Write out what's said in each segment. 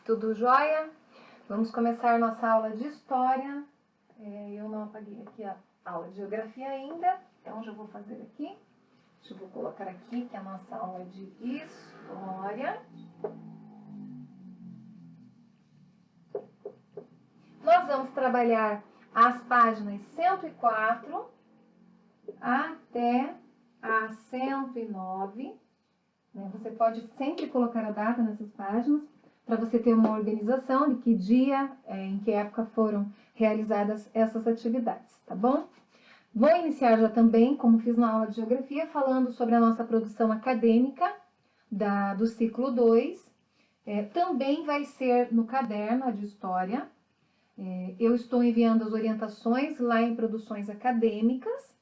Tudo jóia? Vamos começar nossa aula de história. Eu não apaguei aqui a aula de geografia ainda, então já vou fazer aqui. Eu vou colocar aqui que é a nossa aula de história. Nós vamos trabalhar as páginas 104 até a 109. Você pode sempre colocar a data nessas páginas, para você ter uma organização de que dia, em que época foram realizadas essas atividades, tá bom? Vou iniciar já também, como fiz na aula de geografia, falando sobre a nossa produção acadêmica do ciclo 2. Também vai ser no caderno de história. Eu estou enviando as orientações lá em produções acadêmicas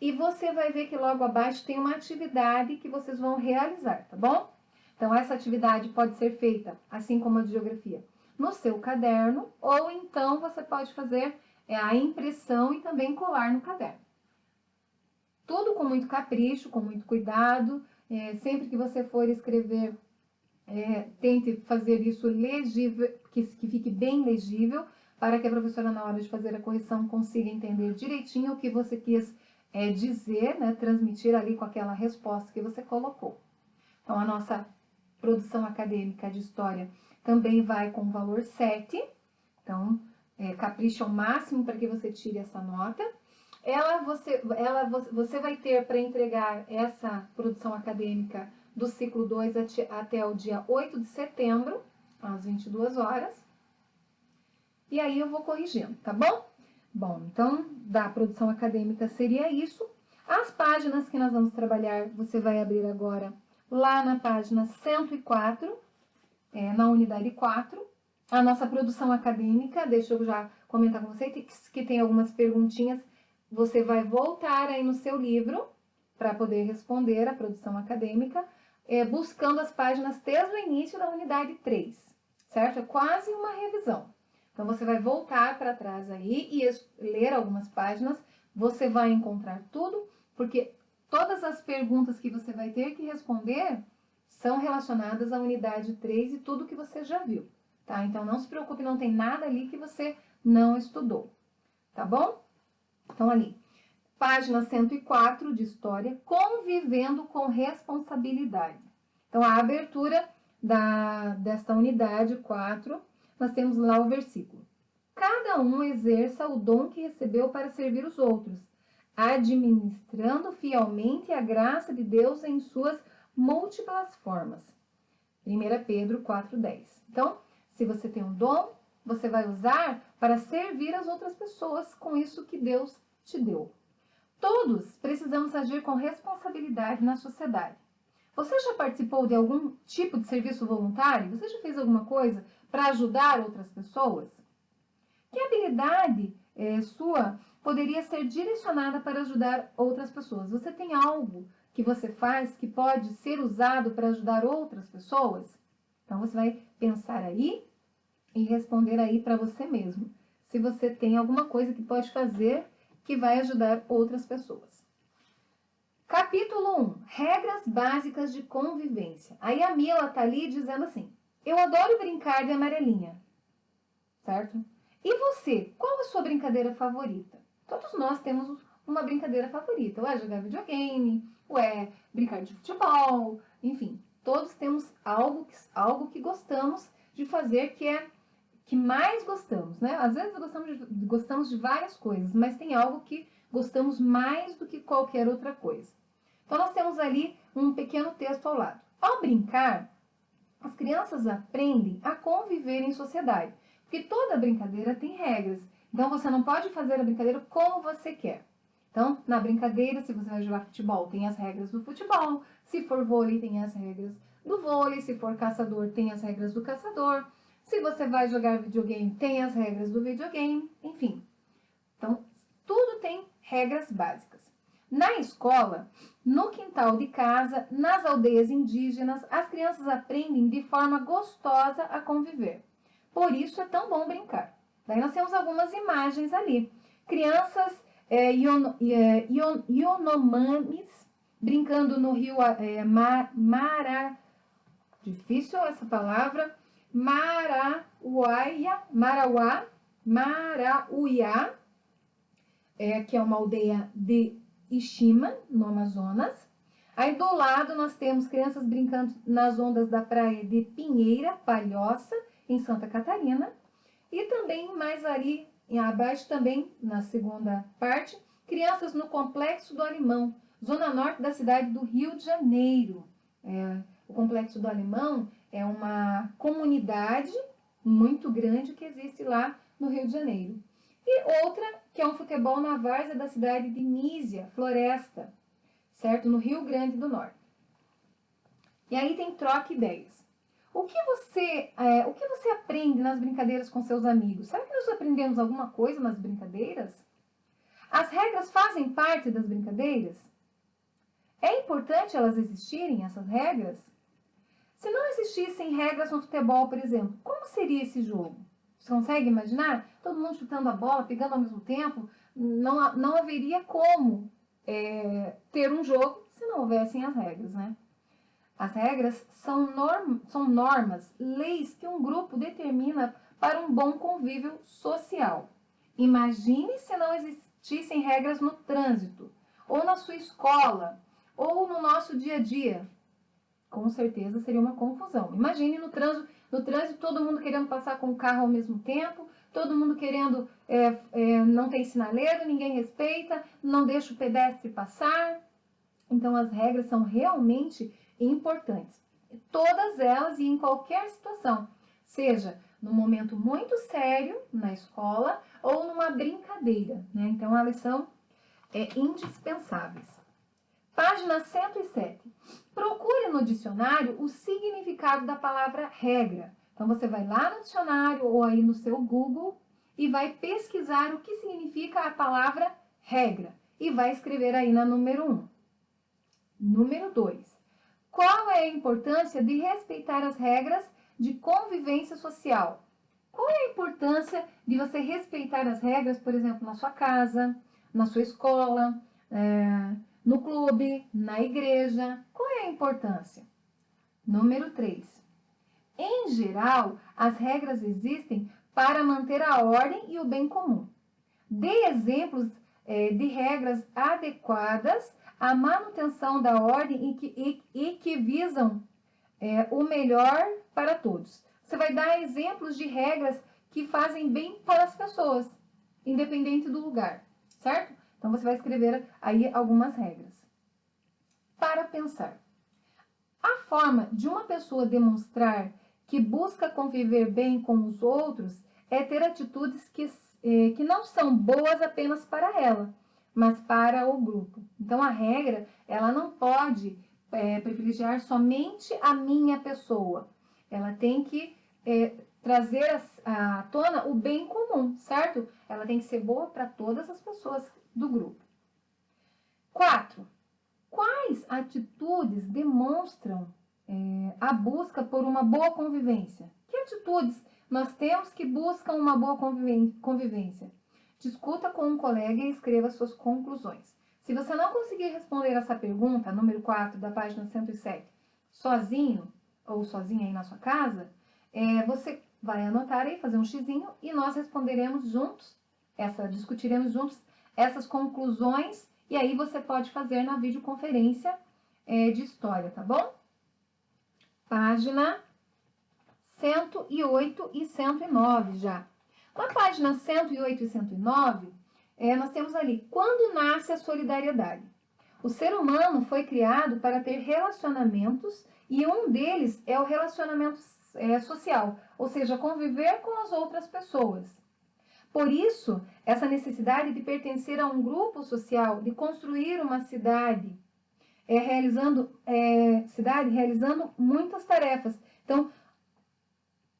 e você vai ver que logo abaixo tem uma atividade que vocês vão realizar, tá bom? Então, essa atividade pode ser feita, assim como a de geografia, no seu caderno, ou então você pode fazer a impressão e também colar no caderno. Tudo com muito capricho, com muito cuidado. Sempre que você for escrever, tente fazer isso legível, que fique bem legível, para que a professora, na hora de fazer a correção, consiga entender direitinho o que você quis dizer, né, transmitir ali com aquela resposta que você colocou. Então, a nossa produção acadêmica de história também vai com o valor 7. Então, capricha ao máximo para que você tire essa nota. Você vai ter para entregar essa produção acadêmica do ciclo 2 até o dia 8 de setembro, às 22 horas. E aí eu vou corrigindo, tá bom? Bom, então, da produção acadêmica seria isso. As páginas que nós vamos trabalhar, você vai abrir agora lá na página 104, na unidade 4, a nossa produção acadêmica. Deixa eu já comentar com você que tem algumas perguntinhas. Você vai voltar aí no seu livro para poder responder a produção acadêmica, buscando as páginas desde o início da unidade 3, certo? É quase uma revisão. Então, você vai voltar para trás aí e ler algumas páginas. Você vai encontrar tudo, porque todas as perguntas que você vai ter que responder são relacionadas à unidade 3 e tudo que você já viu, tá? Então, não se preocupe, não tem nada ali que você não estudou, tá bom? Então, ali, página 104 de História, convivendo com responsabilidade. Então, a abertura desta unidade 4, nós temos lá o versículo. Cada um exerça o dom que recebeu para servir os outros, administrando fielmente a graça de Deus em suas múltiplas formas. 1 Pedro 4,10. Então, se você tem um dom, você vai usar para servir as outras pessoas com isso que Deus te deu. Todos precisamos agir com responsabilidade na sociedade. Você já participou de algum tipo de serviço voluntário? Você já fez alguma coisa para ajudar outras pessoas? Que habilidade sua poderia ser direcionada para ajudar outras pessoas? Você tem algo que você faz que pode ser usado para ajudar outras pessoas? Então, você vai pensar aí e responder aí para você mesmo, se você tem alguma coisa que pode fazer que vai ajudar outras pessoas. Capítulo 1. Regras básicas de convivência. Aí a Mila está ali dizendo assim, eu adoro brincar de amarelinha, certo? E você, qual a sua brincadeira favorita? Todos nós temos uma brincadeira favorita, ou é jogar videogame, ou é brincar de futebol, enfim, todos temos algo que gostamos de fazer, que mais gostamos, né? Às vezes gostamos de várias coisas, mas tem algo que gostamos mais do que qualquer outra coisa. Então, nós temos ali um pequeno texto ao lado. Ao brincar, as crianças aprendem a conviver em sociedade, porque toda brincadeira tem regras. Então, você não pode fazer a brincadeira como você quer. Então, na brincadeira, se você vai jogar futebol, tem as regras do futebol. Se for vôlei, tem as regras do vôlei. Se for caçador, tem as regras do caçador. Se você vai jogar videogame, tem as regras do videogame. Enfim, então, tudo tem regras básicas. Na escola, no quintal de casa, nas aldeias indígenas, as crianças aprendem de forma gostosa a conviver. Por isso é tão bom brincar. Daí nós temos algumas imagens ali. Crianças Yanomamis brincando no rio Mara. Difícil essa palavra. Marauá, que é uma aldeia de Ishima, no Amazonas. Aí do lado nós temos crianças brincando nas ondas da praia de Pinheira, Palhoça, em Santa Catarina. E também mais ali abaixo também, na segunda parte, crianças no Complexo do Alemão, zona norte da cidade do Rio de Janeiro. O Complexo do Alemão é uma comunidade muito grande que existe lá no Rio de Janeiro. E outra, que é um futebol na várzea da cidade de Nísia, Floresta, certo? No Rio Grande do Norte. E aí tem troca ideias. O que você aprende nas brincadeiras com seus amigos? Será que nós aprendemos alguma coisa nas brincadeiras? As regras fazem parte das brincadeiras? É importante elas existirem, essas regras? Se não existissem regras no futebol, por exemplo, como seria esse jogo? Você consegue imaginar? Todo mundo chutando a bola, pegando ao mesmo tempo? Não haveria como ter um jogo se não houvessem as regras, né? As regras são normas, leis que um grupo determina para um bom convívio social. Imagine se não existissem regras no trânsito, ou na sua escola, ou no nosso dia a dia. Com certeza seria uma confusão. Imagine no trânsito todo mundo querendo passar com o carro ao mesmo tempo, todo mundo querendo, não tem sinaleiro, ninguém respeita, não deixa o pedestre passar. Então as regras são realmente importantes. Todas elas e em qualquer situação, seja num momento muito sério na escola ou numa brincadeira, né? Então elas são indispensáveis. Página 107. Procure no dicionário o significado da palavra regra. Então você vai lá no dicionário ou aí no seu Google e vai pesquisar o que significa a palavra regra e vai escrever aí na número 1. Número 2. Qual é a importância de respeitar as regras de convivência social? Qual é a importância de você respeitar as regras, por exemplo, na sua casa, na sua escola, no clube, na igreja? Qual é a importância? Número 3. Em geral, as regras existem para manter a ordem e o bem comum. Dê exemplos de regras adequadas à manutenção da ordem e que visam o melhor para todos. Você vai dar exemplos de regras que fazem bem para as pessoas, independente do lugar, certo? Então, você vai escrever aí algumas regras. Para pensar. A forma de uma pessoa demonstrar que busca conviver bem com os outros é ter atitudes que não são boas apenas para ela, mas para o grupo. Então, a regra, ela não pode privilegiar somente a minha pessoa. Ela tem que trazer à tona o bem comum, certo? Ela tem que ser boa para todas as pessoas do grupo. 4. Quais atitudes demonstram a busca por uma boa convivência? Que atitudes nós temos que buscam uma boa convivência? Discuta com um colega e escreva suas conclusões. Se você não conseguir responder essa pergunta, número 4 da página 107, sozinho ou sozinha aí na sua casa, você vai anotar aí, fazer um xizinho e nós responderemos juntos, discutiremos juntos essas conclusões e aí você pode fazer na videoconferência de história, tá bom? Página 108 e 109 já. Na página 108 e 109, nós temos ali, quando nasce a solidariedade? O ser humano foi criado para ter relacionamentos e um deles é o relacionamento social, ou seja, conviver com as outras pessoas. Por isso, essa necessidade de pertencer a um grupo social, de construir uma cidade, realizando muitas tarefas. Então,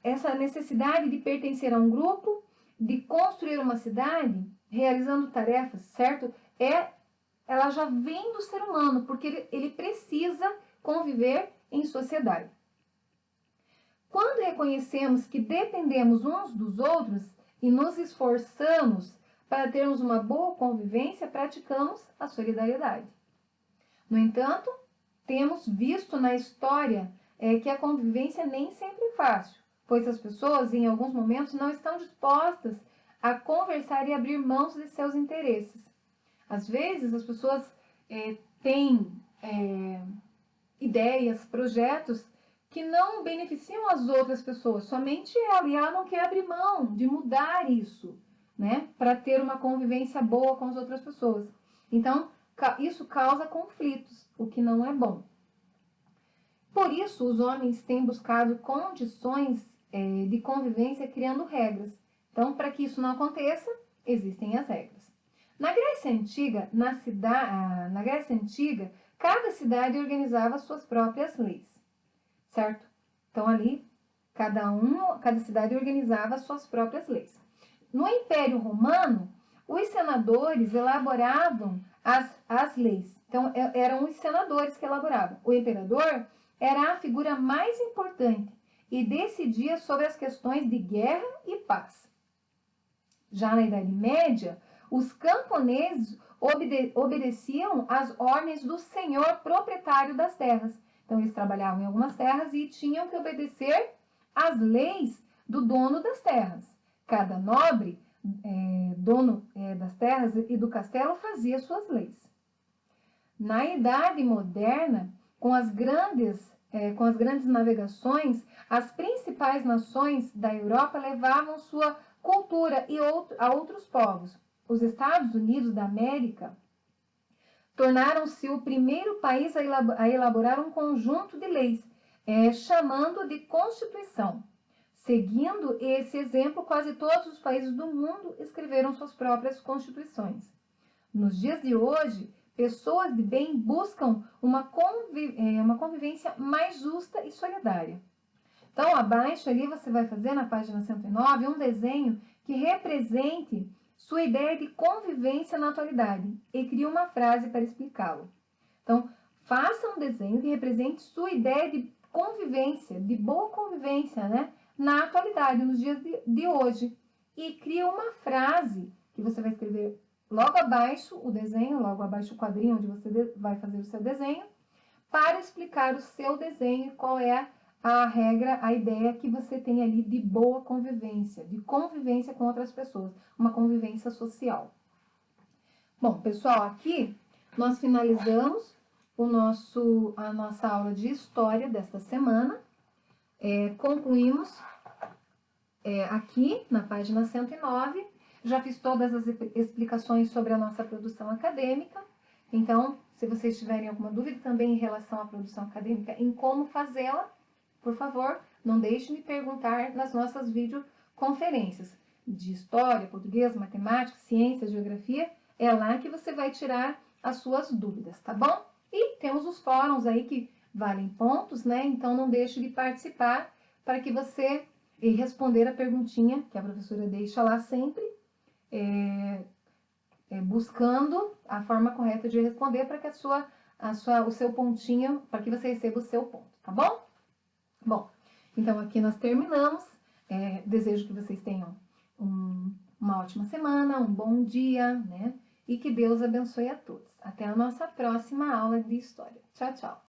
essa necessidade de pertencer a um grupo, de construir uma cidade, realizando tarefas, certo? Ela já vem do ser humano, porque ele precisa conviver em sociedade. Quando reconhecemos que dependemos uns dos outros e nos esforçamos para termos uma boa convivência, praticamos a solidariedade. No entanto, temos visto na história que a convivência nem sempre é fácil. pois as pessoas, em alguns momentos, não estão dispostas a conversar e abrir mãos de seus interesses. Às vezes, as pessoas têm ideias, projetos que não beneficiam as outras pessoas, somente ela, e ela não quer abrir mão de mudar isso, né, para ter uma convivência boa com as outras pessoas. Então, isso causa conflitos, o que não é bom. Por isso, os homens têm buscado condições de convivência criando regras. Então, para que isso não aconteça, existem as regras. Na Grécia Antiga, na Grécia Antiga, cada cidade organizava suas próprias leis, certo? Então, ali, cada cidade organizava suas próprias leis. No Império Romano, os senadores elaboravam as leis. Então, eram os senadores que elaboravam. O imperador era a figura mais importante e decidia sobre as questões de guerra e paz. Já na Idade Média, os camponeses obedeciam às ordens do senhor proprietário das terras. Então, eles trabalhavam em algumas terras e tinham que obedecer às leis do dono das terras. Cada nobre, dono das terras e do castelo, fazia suas leis. Na Idade Moderna, com as grandes navegações, as principais nações da Europa levavam sua cultura a outros povos. Os Estados Unidos da América tornaram-se o primeiro país a elaborar um conjunto de leis, chamando de Constituição. Seguindo esse exemplo, quase todos os países do mundo escreveram suas próprias constituições. Nos dias de hoje, pessoas de bem buscam uma convivência mais justa e solidária. Então, abaixo ali você vai fazer, na página 109, um desenho que represente sua ideia de convivência na atualidade e crie uma frase para explicá-lo. Então, faça um desenho que represente sua ideia de convivência, de boa convivência, né, na atualidade, nos dias de hoje. E crie uma frase que você vai escrever logo abaixo o desenho, logo abaixo o quadrinho onde você vai fazer o seu desenho, para explicar o seu desenho, qual é a regra, a ideia que você tem ali de boa convivência, de convivência com outras pessoas, uma convivência social. Bom, pessoal, aqui nós finalizamos a nossa aula de história desta semana. Concluímos aqui na página 109. Já fiz todas as explicações sobre a nossa produção acadêmica. Então, se vocês tiverem alguma dúvida também em relação à produção acadêmica, em como fazê-la, por favor, não deixe de me perguntar nas nossas videoconferências de história, português, matemática, ciência, geografia. É lá que você vai tirar as suas dúvidas, tá bom? E temos os fóruns aí que valem pontos, né? Então, não deixe de participar para que você responder a perguntinha que a professora deixa lá sempre, buscando a forma correta de responder para que o seu pontinho, para que você receba o seu ponto, tá bom? Bom, então aqui nós terminamos. Desejo que vocês tenham uma ótima semana, um bom dia, né? E que Deus abençoe a todos. Até a nossa próxima aula de história. Tchau, tchau!